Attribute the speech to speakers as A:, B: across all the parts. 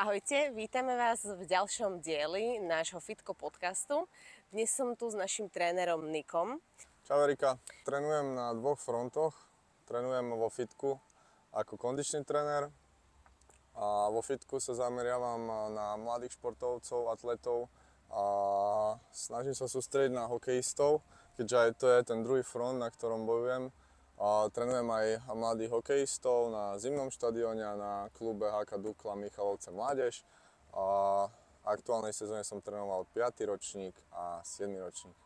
A: Ahojte, vítame vás v ďalšom dieli nášho Fitko podcastu. Dnes som tu s našim trénerom Nikom.
B: Čau Erika, trénujem na dvoch frontoch. Trénujem vo Fitku ako kondičný tréner a vo Fitku sa zameriavam na mladých športovcov, atletov a snažím sa sústrediť na hokejistov, keďže aj to je ten druhý front, na ktorom bojujem. A trénujem aj mladých hokejistov na zimnom štadióne a na klube HK Dukla Michalovce Mládež. A v aktuálnej sezóne som trénoval 5. ročník a 7. ročník.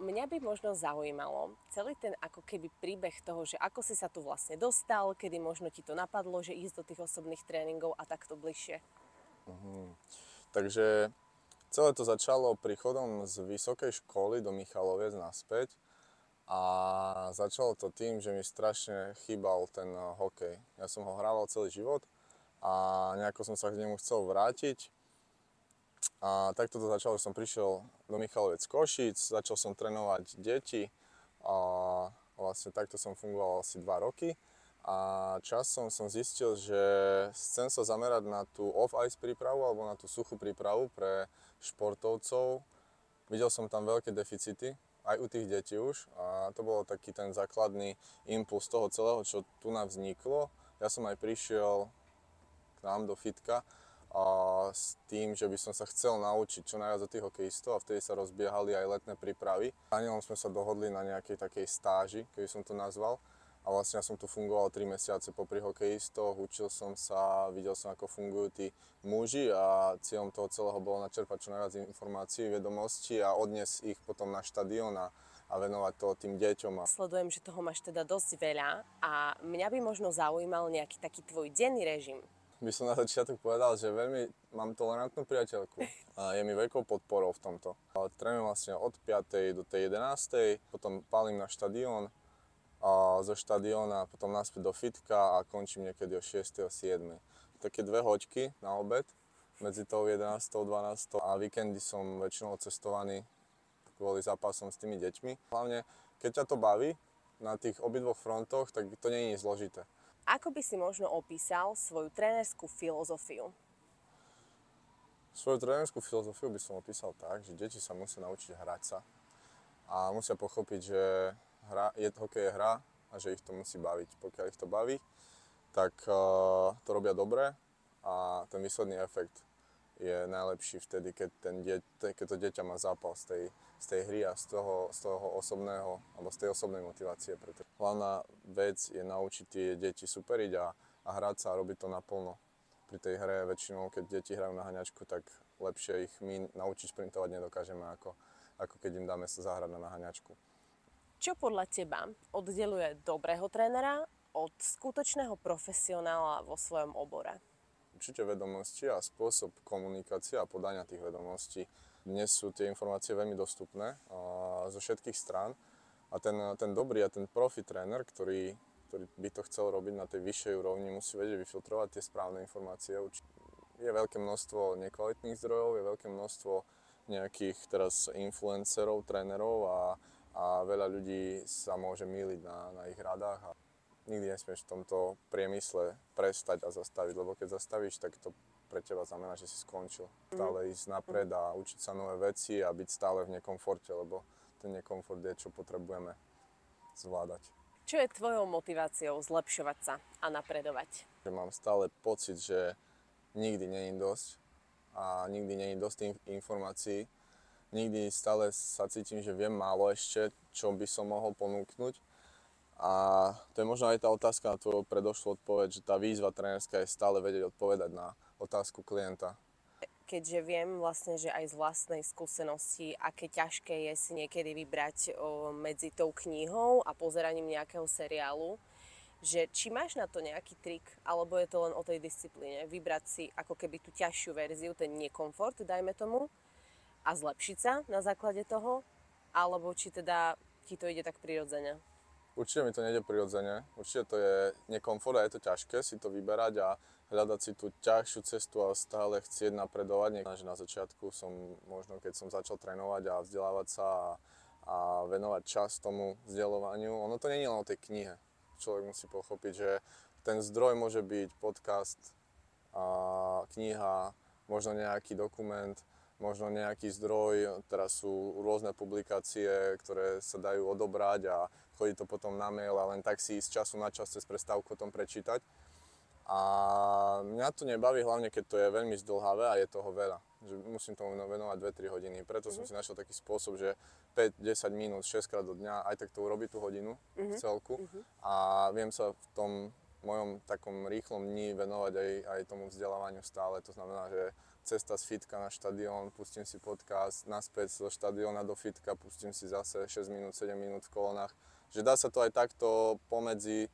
A: Mňa by možno zaujímalo celý ten ako keby príbeh toho, že ako si sa tu vlastne dostal, kedy možno ti to napadlo, že ísť do tých osobných tréningov a takto bližšie.
B: Takže celé to začalo príchodom z vysokej školy do Michaloviec naspäť. A začalo to tým, že mi strašne chýbal ten hokej. Ja som ho hrával celý život a nejako som sa k nemu chcel vrátiť. A takto to začalo, že som prišiel do Michaloviec Košíc, začal som trénovať deti a vlastne takto som fungoval asi 2 roky. A časom som zistil, že chcem sa zamerať na tú off-ice prípravu alebo na tú suchú prípravu pre športovcov. Videl som tam veľké deficity, aj u tých detí už, a to bol taký ten základný impuls toho celého, čo tu nám vzniklo. Ja som aj prišiel k nám do Fitka s tým, že by som sa chcel naučiť čo najviac od tých hokejistov a vtedy sa rozbiehali aj letné prípravy. S Danielom sme sa dohodli na nejakej takej stáži, keby som to nazval. A vlastne ja som tu fungoval 3 mesiace popri hokejistoch, učil som sa, videl som, ako fungujú tí muži a cieľom toho celého bolo načerpať čo najviac informácií, vedomostí a odniesť ich potom na štadión a venovať to tým deťom.
A: Sledujem, že toho máš teda dosť veľa a mňa by možno zaujímal nejaký taký tvoj denný režim.
B: By som na začiatok povedal, že veľmi mám tolerantnú priateľku a je mi veľkou podporou v tomto. Trénujem vlastne od 5. do tej 11. Potom palím na štadión a zo štadióna potom naspäť do Fitka a končím niekedy o 6. o 7. Také 2 hoďky na obed medzi tou 11. a 12. a víkendy som väčšinou cestovaný kvôli zápasom s tými deťmi. Hlavne, keď ťa to baví na tých obidvoch frontoch, tak to nie je zložité.
A: Ako by si možno opísal svoju trénerskú filozofiu?
B: Svoju trénerskú filozofiu by som opísal tak, že deti sa musia naučiť hrať sa a musia pochopiť, že hokej je hra a že ich to musí baviť. Pokiaľ ich to baví, tak to robia dobre a ten výsledný efekt je najlepší vtedy, keď to dieťa má zápal z tej hry a z toho osobného, alebo z tej osobnej motivácie. Preto hlavná vec je naučiť tie deti superiť a hrať sa a robiť to naplno. Pri tej hre väčšinou, keď deti hrajú na haňačku, tak lepšie ich my naučiť šprintovať nedokážeme, ako keď im dáme sa zahrať na naháňačku.
A: Čo podľa teba oddeľuje dobrého trénera od skutočného profesionála vo svojom obore?
B: Určite vedomosti a spôsob komunikácie a podania tých vedomostí. Dnes sú tie informácie veľmi dostupné zo všetkých strán a ten dobrý a ten profi tréner, ktorý by to chcel robiť na tej vyššej úrovni, musí vedieť vyfiltrovať tie správne informácie. Je veľké množstvo nekvalitných zdrojov, je veľké množstvo nejakých teraz influencerov, trénerov a veľa ľudí sa môže mýliť na ich radách. A nikdy nesmieš v tomto priemysle prestať a zastaviť, lebo keď zastavíš, tak to pre teba znamená, že si skončil. Stále ísť napred a učiť sa nové veci a byť stále v nekomforte, lebo ten nekomfort je, čo potrebujeme zvládať.
A: Čo je tvojou motiváciou zlepšovať sa a napredovať?
B: Mám stále pocit, že nikdy nie je dosť a nikdy nie je dosť informácií. Nikdy stále sa cítim, že viem málo ešte, čo by som mohol ponúknuť. A to je možno aj tá otázka na tvoju predošlú odpoveď, že tá výzva trénerská je stále vedieť odpovedať na otázku klienta.
A: Keďže viem vlastne, že aj z vlastnej skúsenosti, aké ťažké je si niekedy vybrať medzi tou knihou a pozeraním nejakého seriálu, že či máš na to nejaký trik, alebo je to len o tej disciplíne, vybrať si ako keby tú ťažšiu verziu, ten nekomfort, dajme tomu, a zlepšiť sa na základe toho, alebo či teda ti to ide tak prirodzene?
B: Určite mi to nejde prirodzene, určite to je nekomfort a je to ťažké si to vyberať a hľadať si tú ťažšiu cestu a stále chcieť napredovať. Na začiatku som, možno keď som začal trénovať a vzdelávať sa a venovať čas tomu vzdelovaniu, ono to nie je len o tej knihe. Človek musí pochopiť, že ten zdroj môže byť podcast, kniha, možno nejaký dokument, možno nejaký zdroj. Teraz sú rôzne publikácie, ktoré sa dajú odobrať a chodí to potom na mail a len tak si z času na čas cez prestávku o tom prečítať. A mňa to nebaví, hlavne keď to je veľmi zdĺhavé a je toho veľa. Že musím tomu venovať 2-3 hodiny. Preto som si našiel taký spôsob, že 5-10 minút, 6 krát do dňa, aj tak to urobiť tú hodinu v celku. A viem sa v tom mojom takom rýchlom dni venovať aj tomu vzdelávaniu stále. To znamená, že cesta z fitka na štadión, pustím si podcast, naspäť zo štadióna do fitka, pustím si zase 6 minút, 7 minút v kolonách. Že dá sa to aj takto pomedzi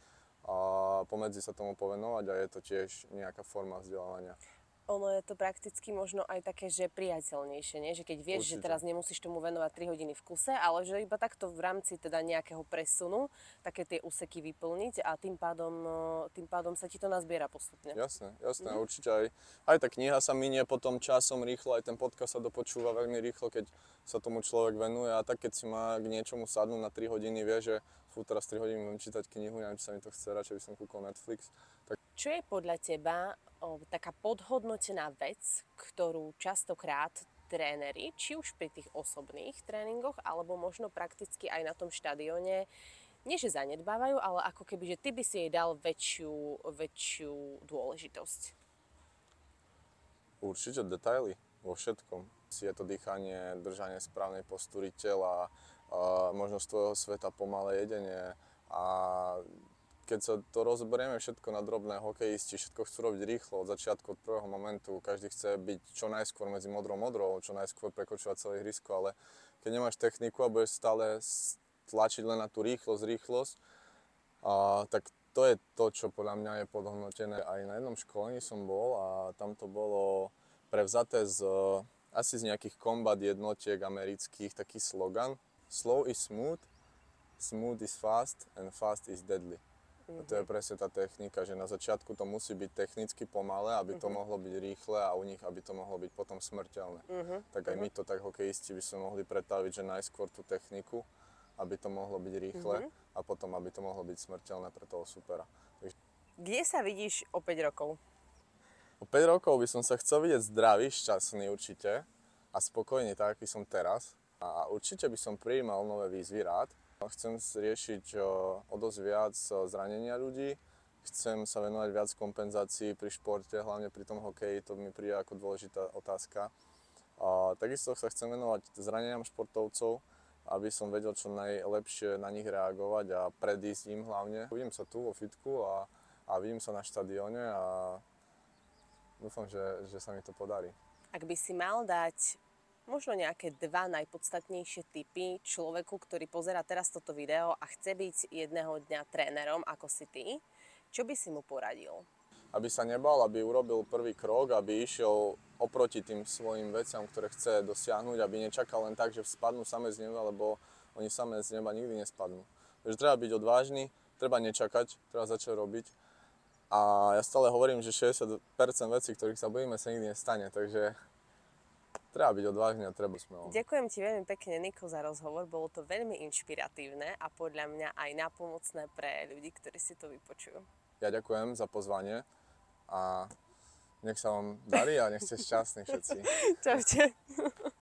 B: sa tomu povenovať a je to tiež nejaká forma vzdelávania.
A: Ono je to prakticky možno aj také, že priateľnejšie, nie? Že keď vieš,
B: Určite.
A: že teraz nemusíš tomu venovať 3 hodiny v kuse, ale že iba takto v rámci teda nejakého presunu také tie úseky vyplniť a tým pádom sa ti to nazbiera postupne.
B: Jasné, určite aj tá kniha sa minie potom časom rýchlo, aj ten podcast sa dopočúva veľmi rýchlo, keď sa tomu človek venuje a tak keď si má k niečomu sadnúť na 3 hodiny, vie, že teraz 3 hodiny budem čítať knihu, neviem, či sa mi to chce, radšej by som kúkol Netflix. Tak...
A: Čo je podľa teba taká podhodnotená vec, ktorú častokrát tréneri, či už pri tých osobných tréningoch, alebo možno prakticky aj na tom štadióne, nie že zanedbávajú, ale ako keby, že ty by si jej dal väčšiu dôležitosť?
B: Určite detaily vo všetkom. Je to dýchanie, držanie správnej postúry tela, možno z tvojho sveta pomalé jedenie a keď sa to rozberieme všetko na drobné, hokejisti všetko chcú robiť rýchlo od začiatku, od prvého momentu, každý chce byť čo najskôr medzi modrou, čo najskôr prekočovať celé ihrisko, ale keď nemáš techniku a budeš stále tlačiť len na tú rýchlosť, tak to je to, čo podľa mňa je podhodnotené. Aj na jednom školení som bol a tam to bolo prevzaté asi z nejakých combat jednotiek amerických, taký slogan: Slow is smooth, smooth is fast and fast is deadly. A to je presne tá technika, že na začiatku to musí byť technicky pomalé, aby to mohlo byť rýchle a u nich, aby to mohlo byť potom smrteľné. Tak aj my to tak hokejisti by sme mohli pretaviť, že najskôr tú techniku, aby to mohlo byť rýchle a potom, aby to mohlo byť smrteľné pre toho supera.
A: Kde sa vidíš o 5 rokov?
B: O 5 rokov by som sa chcel vidieť zdravý, šťastný určite a spokojný, tak aký som teraz. A určite by som prijímal nové výzvy rád. Chcem riešiť o dosť viac zranenia ľudí, chcem sa venovať viac kompenzácií pri športe, hlavne pri tom hokeji, to mi príde ako dôležitá otázka. Takisto sa chcem venovať zraneniam športovcov, aby som vedel čo najlepšie na nich reagovať a predísť im hlavne. Vidím sa tu vo fitku a vidím sa na štadióne a dúfam, že sa mi to podarí.
A: Ak by si mal dať možno nejaké 2 najpodstatnejšie tipy človeku, ktorý pozerá teraz toto video a chce byť jedného dňa trénerom, ako si ty, čo by si mu poradil?
B: Aby sa nebal, aby urobil prvý krok, aby išiel oproti tým svojim veciam, ktoré chce dosiahnuť, aby nečakal len tak, že spadnú samé z neba, lebo oni samé z neba nikdy nespadnú. Takže treba byť odvážny, treba nečakať, treba začať robiť. A ja stále hovorím, že 60% vecí, ktorých sa bojíme, sa nikdy nestane, takže treba byť odvážny a treba smelo.
A: Ďakujem ti veľmi pekne, Niko, za rozhovor. Bolo to veľmi inšpiratívne a podľa mňa aj nápomocné pre ľudí, ktorí si to vypočujú.
B: Ja ďakujem za pozvanie a nech sa vám darí a nech ste šťastní všetci.
A: Čaute.